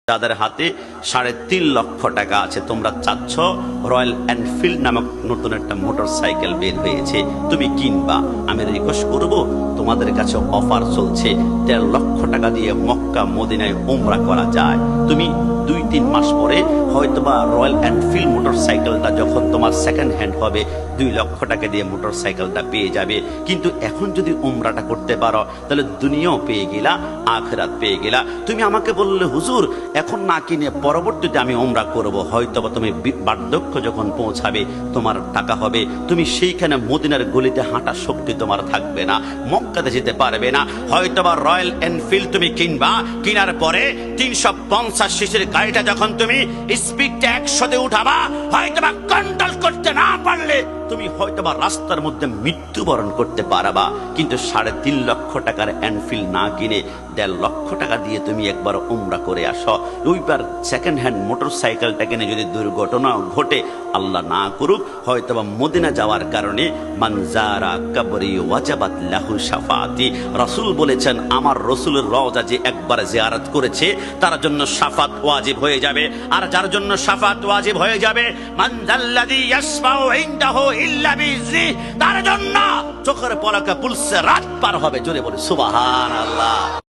যাদের হাতে 3.5 লক্ষ টাকা আছে, তোমরা চাচ্ছ রয়্যাল এনফিল্ড নামক নতুন একটা মোটরসাইকেল বের হয়েছে, তুমি কিনবা। আমি রিকোয়েস্ট করব, তোমাদের কাছে অফার চলছে, 13 লক্ষ টাকা দিয়ে মক্কা মদিনায় উমরা করা যায়। তুমি 2-3 মাস পরে হয়তোবা রয়্যাল এনফিল্ড মোটরসাইকেলটা যখন তোমার সেকেন্ড হ্যান্ড হবে, 2 লক্ষ টাকা দিয়ে মোটরসাইকেলটা পেয়ে যাবে। কিন্তু এখন যদি উমরাটা করতে পারো, তাহলে দুনিয়াও পেয়ে গেলা, আখিরাত পেয়ে গেলা। তুমি আমাকে বললে, হুজুর এখন না কিনে পরবর্তীতে আমি উমরা করব, হয়তোবা তুমি বার্ধক্য যখন পৌঁছাবে, তোমার টাকা হবে, তুমি সেইখানে মদিনার গলিতে হাঁটার শক্তি তোমার থাকবে না, মক্কাতে যেতে পারবে না। হয়তোবা রয়্যাল এনফিল্ড তুমি কিনবা, কেনার পরে 350 সিসির গাড়িটা যখন তুমি স্পিডটা 100-তে উঠাবা, হয়তোবা কন্ট্রোল করতে না পারলে তুমি হয়তোবা রাস্তার মধ্যে মৃত্যুবরণ করতে পারবা। কিন্তু 3.5 লক্ষ টাকার এনফিল্ড না কিনে 1.5 লক্ষ টাকা দিয়ে তুমি একবার উমরা করে আসো। ওইবার সেকেন্ড হ্যান্ড মোটরসাইকেলটা কিনে যদি দুর্ঘটনা ঘটে, আল্লাহ না করুক, হয়তোবা মদিনা যাওয়ার কারণে মানজারা কবরি ওয়াজাবাত লাহু শাফাতি, রাসূল বলেছেন, আমার রাসূলের রওজা যে একবার জিয়ারত করেছে তার জন্য শাফাত ওয়াজিব হয়ে যাবে। আর যার জন্য শাফাত ওয়াজিব হয়ে যাবে, মানজাল্লাযী ইয়াশফাউ ইনদাহু ইল্লা বিইজনি, তার জন্য চোখের পলকে পুলসে রাত পার হবে। জোরে বলে সুবহানাল্লাহ।